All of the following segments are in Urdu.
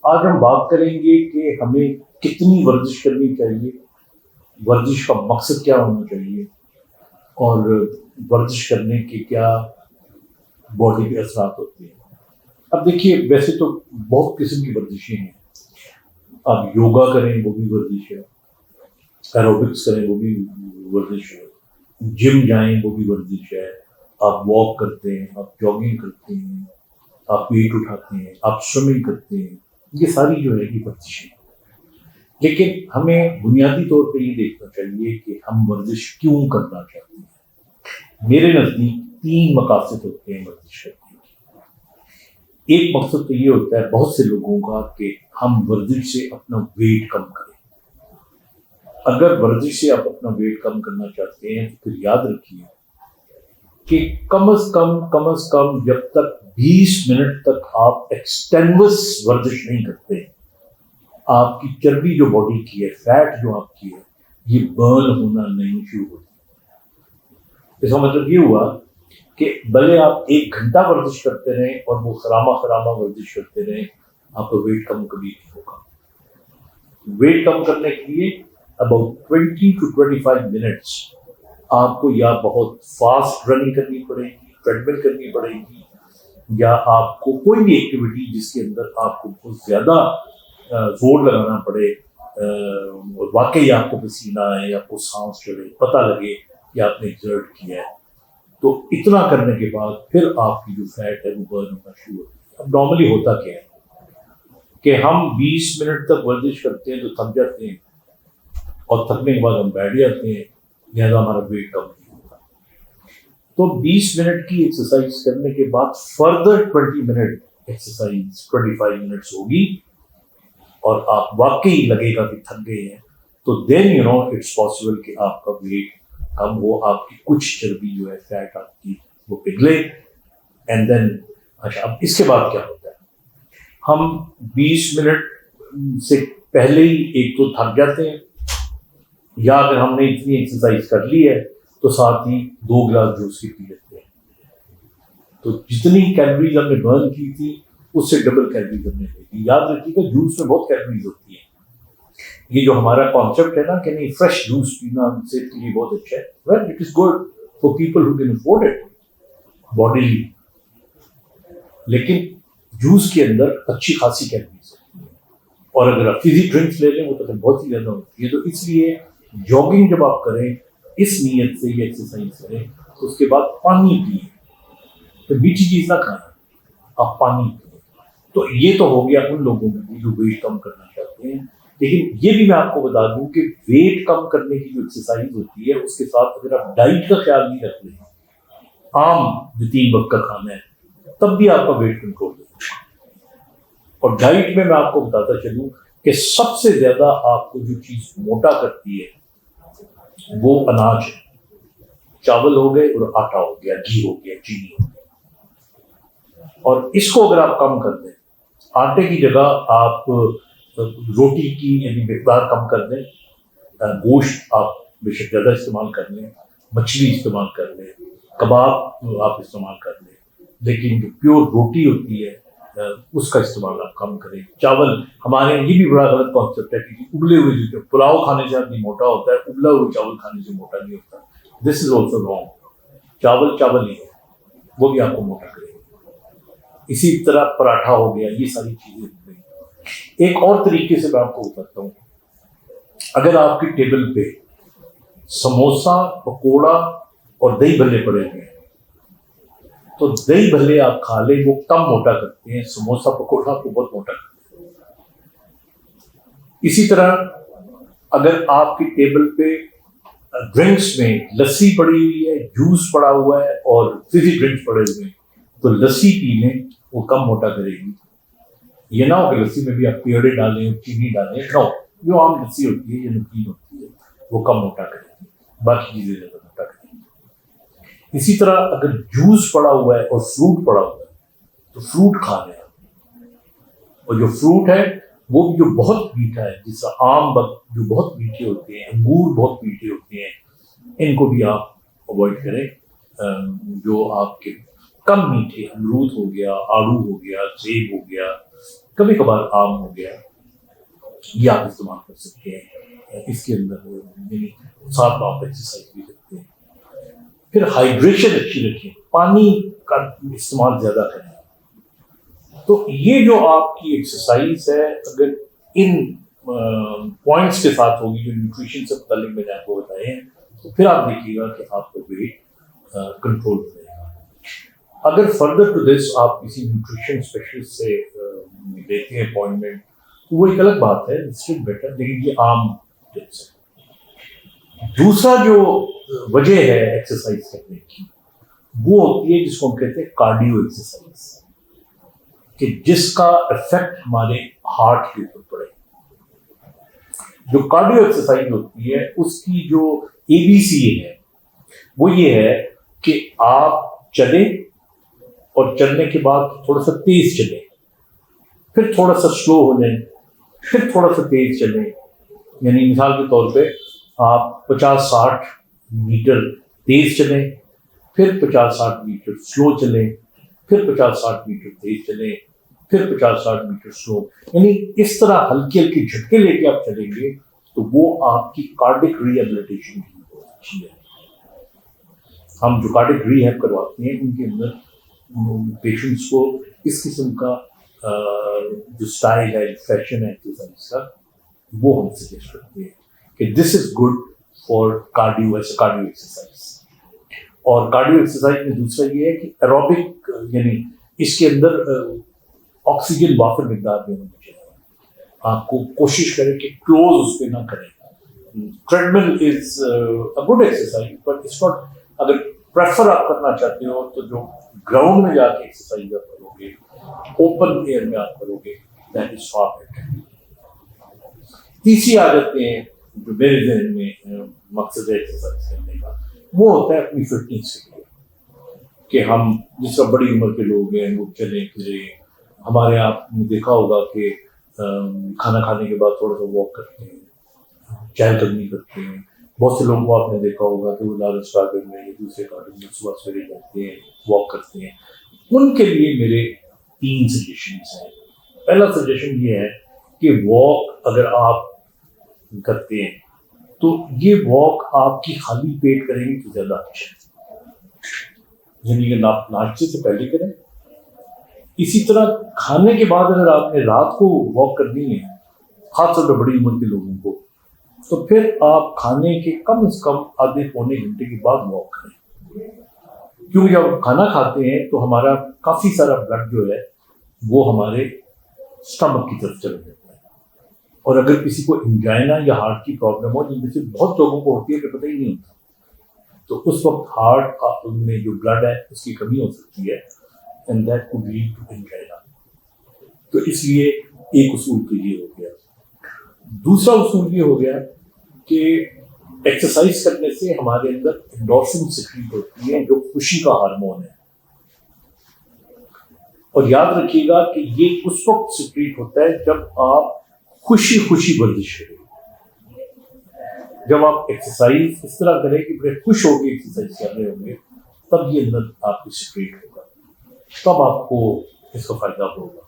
آج ہم بات کریں گے کہ ہمیں کتنی ورزش کرنی چاہیے، ورزش کا مقصد کیا ہونا چاہیے، اور ورزش کرنے کے کیا باڈی پہ اثرات ہوتے ہیں۔ اب دیکھیے، ویسے تو بہت قسم کی ورزشیں ہیں۔ آپ یوگا کریں وہ بھی ورزش ہے، ایروبکس کریں وہ بھی ورزش ہے، جم جائیں وہ بھی ورزش ہے، آپ واک کرتے ہیں، آپ جاگنگ کرتے ہیں، آپ ویٹ اٹھاتے ہیں، آپ سوئمنگ کرتے ہیں، یہ ساری جو ہے یہ ورزش ہے۔ لیکن ہمیں بنیادی طور پہ یہ دیکھنا چاہیے کہ ہم ورزش کیوں کرنا چاہتے ہیں۔ میرے نزدیک 3 مقاصد ہوتے ہیں ورزش کرنے کے۔ ایک مقصد تو یہ ہوتا ہے بہت سے لوگوں کا کہ ہم ورزش سے اپنا ویٹ کم کریں۔ اگر ورزش سے آپ اپنا ویٹ کم کرنا چاہتے ہیں تو پھر یاد رکھیے کہ کم از کم جب تک 20 منٹ تک آپ ایکسٹینوس ورزش نہیں کرتے، آپ کی چربی جو باڈی کی ہے، فیٹ جو آپ کی ہے، یہ برن ہونا نہیں شروع ہوتی۔ اس کا مطلب یہ ہوا کہ بھلے آپ 1 گھنٹہ ورزش کرتے رہیں اور وہ خرامہ ورزش کرتے رہیں، آپ کا ویٹ کم کبھی نہیں ہوگا۔ ویٹ کم کرنے کے لیے about 20 to 25 منٹس آپ کو یا بہت فاسٹ رننگ کرنی پڑے گی، ٹریڈمل کرنی پڑے گی، یا آپ کو کوئی بھی ایکٹیویٹی جس کے اندر آپ کو بہت زیادہ زور لگانا پڑے، اور واقعی آپ کو پسینہ آئے، آپ کو سانس چڑھے، پتہ لگے کہ آپ نے ایگزرٹ کیا ہے، تو اتنا کرنے کے بعد پھر آپ کی جو فیٹ ہے وہ برن ہونا شروع ہوتی ہے۔ اب نارملی ہوتا کیا ہے کہ ہم 20 منٹ تک ورزش کرتے ہیں تو تھک جاتے ہیں، اور تھکنے کے بعد ہم بیٹھ جاتے ہیں، لہٰذا ہمارا ویٹ کم نہیں ہوتا۔ تو 20 منٹ کی ایکسرسائز کرنے کے بعد فردر 20 منٹ ایکسرسائز 25 منٹس ہوگی، اور آپ واقعی لگے گا کہ تھک گئے ہیں، تو دین اٹس پاسبل کہ آپ کا ویٹ کم ہو، آپ کی کچھ چربی جو ہے، فیٹ آپ کی وہ پگھلے، اینڈ دین اچھا اب اس کے بعد کیا ہوتا ہے؟ ہم 20 منٹ سے پہلے ہی ایک تو تھک جاتے ہیں، یا اگر ہم نے اتنی ایکسرسائز کر لی ہے تو ساتھ ہی 2 گلاس جوس کی پی لیتے ہیں، تو جتنی کیلوریز ہم نے برن کی تھی اس سے ڈبل کیلوریز ہم نے لے لی۔ یاد رکھیے کہ جوس میں بہت کیلوریز ہوتی ہیں۔ یہ جو ہمارا کانسیپٹ ہے نا کہ نہیں فریش جوس پینا صحت کے لیے بہت اچھا ہے، well it is good for people who can afford it bodily, لیکن جوس کے اندر اچھی خاصی کیلوریز ہوتی ہیں، اور اگر آپ فزی ڈرنکس لے لیں وہ تو بہت ہی زیادہ ہوتی ہے۔ تو اس لیے جاگنگ جب آپ کریں اس نیت سے یہ ایکسرسائز کریں تو اس کے بعد پانی پئیں، تو میٹھی چیز نہ کھائیں، آپ پانی پئیں۔ تو یہ تو ہو گیا ان لوگوں میں جو ویٹ کم کرنا چاہتے ہیں۔ لیکن یہ بھی میں آپ کو بتا دوں کہ ویٹ کم کرنے کی جو ایکسرسائز ہوتی ہے اس کے ساتھ اگر آپ ڈائٹ کا خیال نہیں رکھ رہے ہیں، عام جو 3 وقت کا کھانا ہے، تب بھی آپ کا ویٹ کنٹرول ہوگا۔ اور ڈائٹ میں آپ کو بتاتا چلوں کہ سب سے زیادہ آپ کو جو چیز موٹا کرتی ہے وہ اناج ہے، چاول ہو گئے اور آٹا ہو گیا، گھی ہو گیا، چینی ہو گیا، اور اس کو اگر آپ کم کر دیں، آٹے کی جگہ آپ روٹی کی یعنی مقدار کم کر دیں، گوشت آپ بے شک زیادہ استعمال کر لیں، مچھلی استعمال کر لیں، کباب آپ استعمال کر لیں، لیکن جو پیور روٹی ہوتی ہے اس کا استعمال آپ کم کریں۔ چاول ہمارے یہ بھی بڑا غلط کانسیپٹ ہے کہ ابلے ہوئے جو پلاؤ کھانے سے آدمی موٹا ہوتا ہے، ابلا ہوئے چاول کھانے سے موٹا نہیں ہوتا۔ دس از آلسو رانگ۔ چاول ہی ہے وہ بھی آپ کو موٹا کرے گا۔ اسی طرح پراٹھا ہو گیا، یہ ساری چیزیں ہو گئی۔ ایک اور طریقے سے میں آپ کو بتاتا ہوں، اگر آپ کی ٹیبل پہ سموسا، پکوڑا اور دہی بھلے پڑے ہوئے ہیں تو دہی بھلے آپ کھا لیں، وہ کم موٹا کرتے ہیں، سموسا پکوڑا کو بہت موٹا کرتے ہیں۔ اسی طرح اگر آپ کی ٹیبل پہ ڈرنکس میں لسی پڑی ہوئی ہے، جوس پڑا ہوا ہے اور فزی ڈرنکس پڑے ہوئے ہیں تو لسی پی لیں، وہ کم موٹا کرے گی۔ یہ نہ ہو کہ لسی میں بھی آپ پیڑے ڈالیں اور چینی ڈالیں، نو، جو عام لسی ہوتی ہے یا نمکین ہوتی ہے وہ کم موٹا کرے گی، باقی چیزیں زیادہ موٹا کریں گی۔ اسی طرح اگر جوس پڑا ہوا ہے اور فروٹ پڑا ہوا ہے تو فروٹ کھا لیں، اور جو فروٹ ہے وہ بھی جو بہت میٹھا ہے، جس طرح آم جو بہت میٹھے ہوتے ہیں، انگور بہت میٹھے ہوتے ہیں، ان کو بھی آپ اوائڈ کریں۔ جو آپ کے کم میٹھے، امرود ہو گیا، آڑو ہو گیا، سیب ہو گیا، کبھی کبھار آم ہو گیا، یہ آپ استعمال کر سکتے ہیں، اس کے اندر ساتھ میں آپ ایکسرسائز بھی کرتے ہیں۔ پھر ہائیڈریشن اچھی رکھیں، پانی کا استعمال زیادہ کریں۔ تو یہ جو آپ کی ایکسرسائز ہے اگر ان پوائنٹس کے ساتھ ہوگی جو نیوٹریشن سے متعلق میں نے آپ کو بتائے ہیں، تو پھر آپ دیکھیے گا کہ آپ کا ویٹ کنٹرول ہو جائے گا۔ اگر فردر ٹو دس آپ کسی نیوٹریشن اسپیشلسٹ سے لیتے ہیں اپوائنٹمنٹ تو وہ ایک الگ بات ہے، بیٹر، لیکن یہ عام ٹپس ہے۔ دوسرا جو وجہ ہے ایکسرسائز کرنے کی وہ ہوتی ہے جس کو ہم کہتے ہیں کارڈیو ایکسرسائز، کہ جس کا افیکٹ ہمارے ہارٹ کے اوپر پڑے۔ جو کارڈیو ایکسرسائز ہوتی ہے اس کی جو ABC ہے وہ یہ ہے کہ آپ چلیں اور چلنے کے بعد تھوڑا سا تیز چلیں، پھر تھوڑا سا سلو ہو جائیں، پھر تھوڑا سا تیز چلیں۔ یعنی مثال کے طور پہ آپ 50-60 میٹر تیز چلیں، پھر 50-60 میٹر سلو چلیں، پھر 50-60 میٹر تیز چلیں، پھر 50-60 میٹر سلو، یعنی اس طرح ہلکے ہلکے جھٹکے لے کے آپ چلیں گے تو وہ آپ کی کارڈک ری ایبلیٹیشن کی بہت اچھی ہے۔ ہم جو کارڈک ری ہیب کرواتے ہیں ان کے اندر پیشنٹس کو اس قسم کا جو اسٹائل ہے، فیشن ہے ایکسرسائز کا، وہ ہم سجیسٹ کرتے ہیں کہ this is good for cardio exercise. اور کارڈیو ایکسرسائز میں دوسرا یہ ہے کہ ایروبک، یعنی اس کے اندر آکسیجن وافر مقدار میں ہونا چاہیے۔ آپ کو کوشش کریں کہ کلوز اس پہ نہ کریں۔ Treadmill is a good exercise but it's not, اگر پریفر آپ کرنا چاہتے ہو تو جو گراؤنڈ میں جا کے ایکسرسائز آپ کرو گے، اوپن ایئر میں آپ کرو گے، دیٹ از فار بیٹر۔ تیسری عادتیں ہیں جو میرے ذہن میں مقصد ہے ایکسرسائز کرنے کا، وہ ہوتا ہے اپنی فٹنس کے لیے، کہ ہم جس طرح بڑی عمر کے لوگ ہیں وہ چلیں پھریں۔ ہمارے آپ نے دیکھا ہوگا کہ کھانا کھانے کے بعد تھوڑا سا واک کرتے ہیں، چہل قدمی کرتے ہیں۔ بہت سے لوگوں کو آپ نے دیکھا ہوگا کہ وہ لارنس گارڈن میں یا دوسرے گارڈن میں صبح سویرے جاتے ہیں، واک کرتے ہیں۔ ان کے لیے میرے 3 سجیشنس ہیں۔ پہلا سجیشن یہ ہے کہ واک اگر آپ کرتے ہیں تو یہ واک آپ کی خالی پیٹ کریں گے تو زیادہ اچھا ہے، یعنی کہ ناشتے سے پہلے کریں۔ اسی طرح کھانے کے بعد اگر آپ نے رات کو واک کرنی ہے، خاص طور پہ بڑی عمر کے لوگوں کو، تو پھر آپ کھانے کے کم از کم آدھے پونے گھنٹے کے بعد واک کریں، کیونکہ جب کھانا کھاتے ہیں تو ہمارا کافی سارا بلڈ جو ہے وہ ہمارے اسٹمک کی طرف چلا جاتا ہے۔ اور اگر کسی کو انجائنا یا ہارٹ کی پرابلم ہو، جن میں سے بہت لوگوں کو ہوتی ہے کہ پتہ ہی نہیں ہوتا، تو اس وقت ہارٹ میں جو بلڈ ہے اس کی کمی ہو سکتی ہے، and that could lead to angina۔ تو اس لیے ایک اصول تو یہ ہو گیا۔ دوسرا اصول یہ ہو گیا کہ ایکسرسائز کرنے سے ہمارے اندر انڈورفن سیکریٹ ہوتی ہے جو خوشی کا ہارمون ہے، اور یاد رکھیے گا کہ یہ اس وقت سیکریٹ ہوتا ہے جب آپ خوشی ورزش کریں، جب آپ ایکسرسائز اس طرح کریں کہ بڑے خوش ہو کے ایکسرسائز کر رہے ہوں گے، تب یہ اندر آپ کی سیکریٹ ہوگا، تب آپ کو اس کا فائدہ ہوگا۔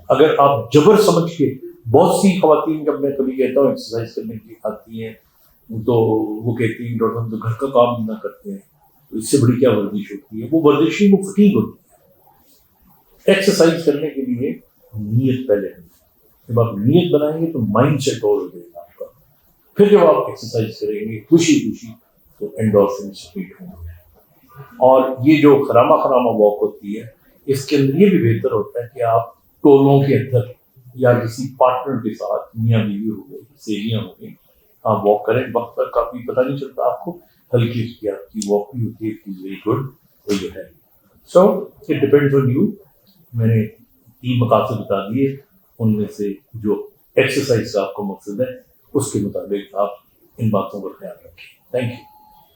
اگر آپ جبر سمجھ کے، بہت سی خواتین جب میں کبھی کہتا ہوں ایکسرسائز کرنے کی آتی ہیں تو وہ کہتی ہیں ڈاکٹر ہم تو گھر کا کام نہ کرتے ہیں، تو اس سے بڑی کیا ورزش ہوتی ہے؟ وہ ورزش نہیں، وہ فٹیگ ہوتی ہے۔ ایکسرسائز کرنے کے لیے نیت پہلے ہے، جب آپ نیت بنائیں گے تو مائنڈ سیٹ اور ہو جائے گا آپ کا، پھر جب آپ ایکسرسائز کریں گے خوشی تو انڈورفن سیکریٹ ہوں گے۔ اور یہ جو خرامہ واک ہوتی ہے، اس کے اندر یہ بھی بہتر ہوتا ہے کہ آپ ٹولوں کے اندر یا کسی پارٹنر کے ساتھ، میاں بیوی ہو گئے، سہیلیاں ہو گئی، آپ واک کریں، وقت پر کافی پتہ نہیں چلتا آپ کو، ہلکی ہلکی آپ کی واک بھی ہوتی ہے، ویری گڈ وہ جو ہے۔ So it depends on you. میں نے 3 مقاصد بتا دیے، ان میں سے جو ایکسرسائز کا آپ کا مقصد ہے اس کے مطابق آپ ان باتوں کا خیال رکھیں۔ Thank you.